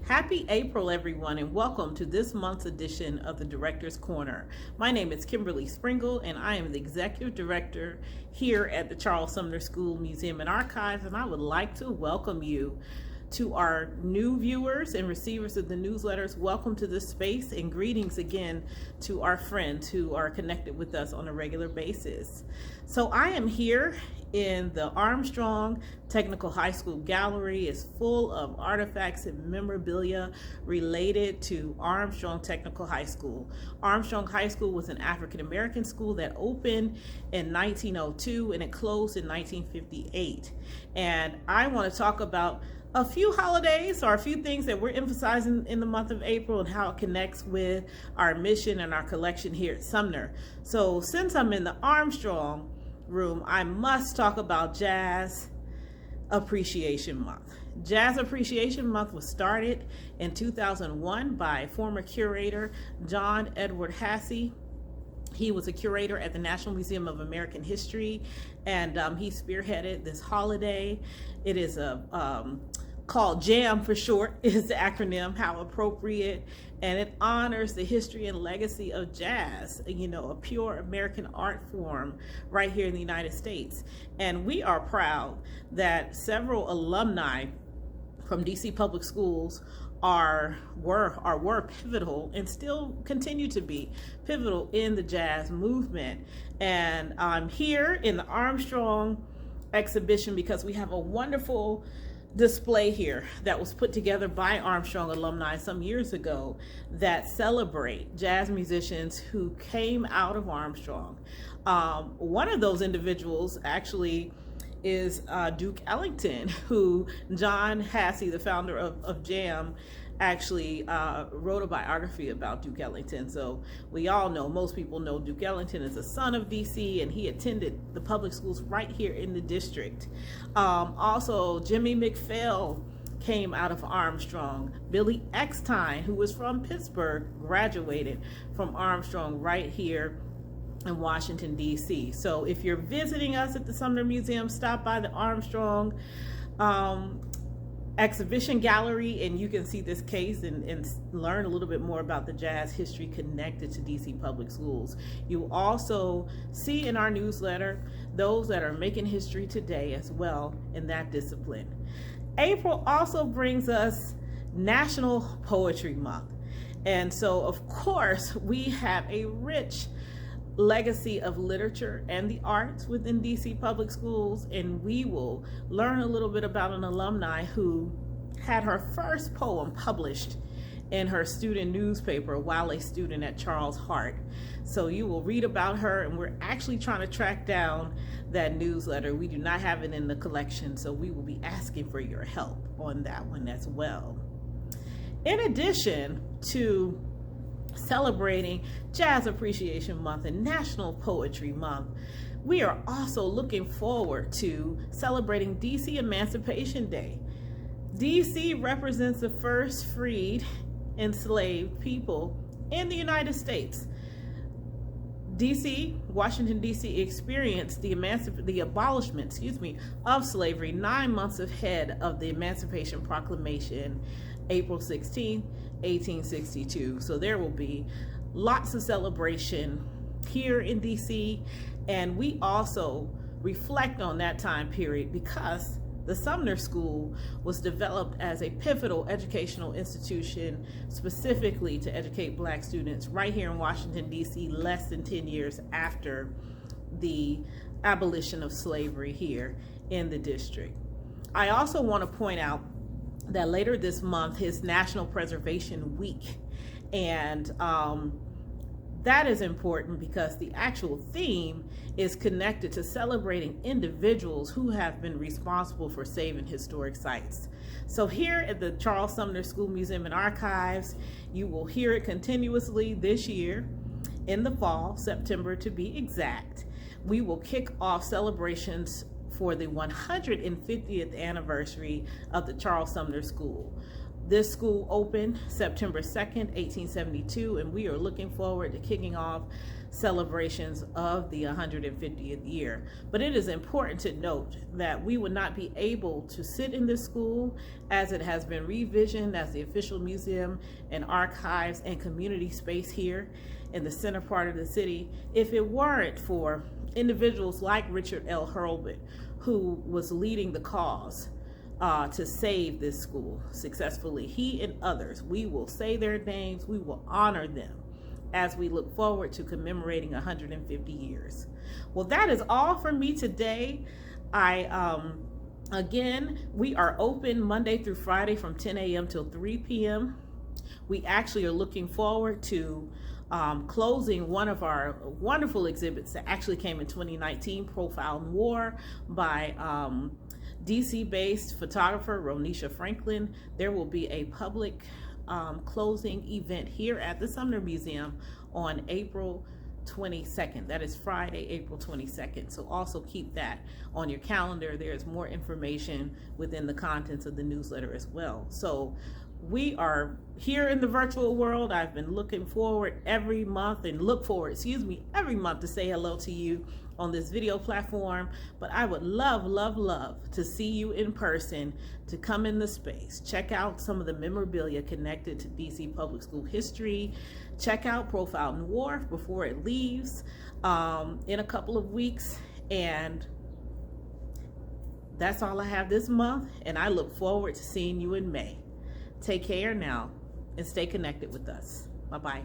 Happy April, everyone, and welcome to this month's edition of the Director's Corner. My name is Kimberly Springle, and I am the Executive Director here at the Charles Sumner School Museum and Archives, and I would like to welcome you to our new viewers and receivers of the newsletters. Welcome to this space, and greetings again to our friends who are connected with us on a regular basis. So I am here in the Armstrong Technical High School Gallery. Is full of artifacts and memorabilia related to Armstrong Technical High School. Armstrong High School was an African American school that opened in 1902 and it closed in 1958. And I want to talk about a few holidays or a few things that we're emphasizing in the month of April and how it connects with our mission and our collection here at Sumner. So since I'm in the Armstrong room, I must talk about Jazz Appreciation Month. Jazz Appreciation Month was started in 2001 by former curator John Edward Hassey. He was a curator at the National Museum of American History, and he spearheaded this holiday. It is called JAM for short, is the acronym, how appropriate, and it honors the history and legacy of jazz, a pure American art form right here in the United States. And we are proud that several alumni from DC Public Schools were pivotal and still continue to be pivotal in the jazz movement. And I'm here in the Armstrong Exhibition because we have a wonderful display here that was put together by Armstrong alumni some years ago that celebrate jazz musicians who came out of Armstrong. One of those individuals actually is Duke Ellington, who John Hassey, the founder of JAM, actually wrote a biography about Duke Ellington. So we all know, most people know Duke Ellington is a son of DC, and he attended the public schools right here in the district. Also, Jimmy McPhail came out of Armstrong. Billy Eckstine, who was from Pittsburgh, graduated from Armstrong right here in Washington, D.C. So if you're visiting us at the Sumner Museum, stop by the Armstrong Exhibition Gallery, and you can see this case and learn a little bit more about the jazz history connected to DC Public Schools. You also see in our newsletter those that are making history today as well in that discipline. April also brings us National Poetry Month. And so, of course, we have a rich legacy of literature and the arts within DC Public Schools, and we will learn a little bit about an alumni who had her first poem published in her student newspaper while a student at Charles Hart. So you will read about her, and we're actually trying to track down that newsletter. We do not have it in the collection, so we will be asking for your help on that one as well. In addition to celebrating Jazz Appreciation Month and National Poetry Month, we are also looking forward to celebrating DC Emancipation Day. DC represents the first freed enslaved people in the United States. Washington DC experienced the abolishment, of slavery 9 months ahead of the Emancipation Proclamation, April 16, 1862. So there will be lots of celebration here in DC, and we also reflect on that time period because the Sumner School was developed as a pivotal educational institution specifically to educate Black students right here in Washington, D.C., less than 10 years after the abolition of slavery here in the district. I also want to point out that later this month is National Preservation Week, and that is important because the actual theme is connected to celebrating individuals who have been responsible for saving historic sites. So here at the Charles Sumner School Museum and Archives, you will hear it continuously this year in the fall, September to be exact. We will kick off celebrations for the 150th anniversary of the Charles Sumner School. This school opened September 2nd, 1872, and we are looking forward to kicking off celebrations of the 150th year. But it is important to note that we would not be able to sit in this school, as it has been revisioned as the official museum and archives and community space here in the center part of the city, if it weren't for individuals like Richard L. Hurlbut, who was leading the cause to save this school successfully. He and others, we will say their names, we will honor them as we look forward to commemorating 150 years. Well, that is all for me today. Again, we are open Monday through Friday from 10 a.m. till 3 p.m. We actually are looking forward to closing one of our wonderful exhibits that actually came in 2019, Profile Noire, by DC-based photographer Ronisha Franklin. There will be a public closing event here at the Sumner Museum on April 22nd. That is Friday, April 22nd. So also keep that on your calendar. There's more information within the contents of the newsletter as well. So we are here in the virtual world. I've been looking forward every month every month to say hello to you on this video platform, but I would love to see you in person, to come in the space, check out some of the memorabilia connected to DC public school history, check out Profile Noire before it leaves in a couple of weeks. And that's all I have this month, and I look forward to seeing you in May. Take care now and stay connected with us. Bye-bye.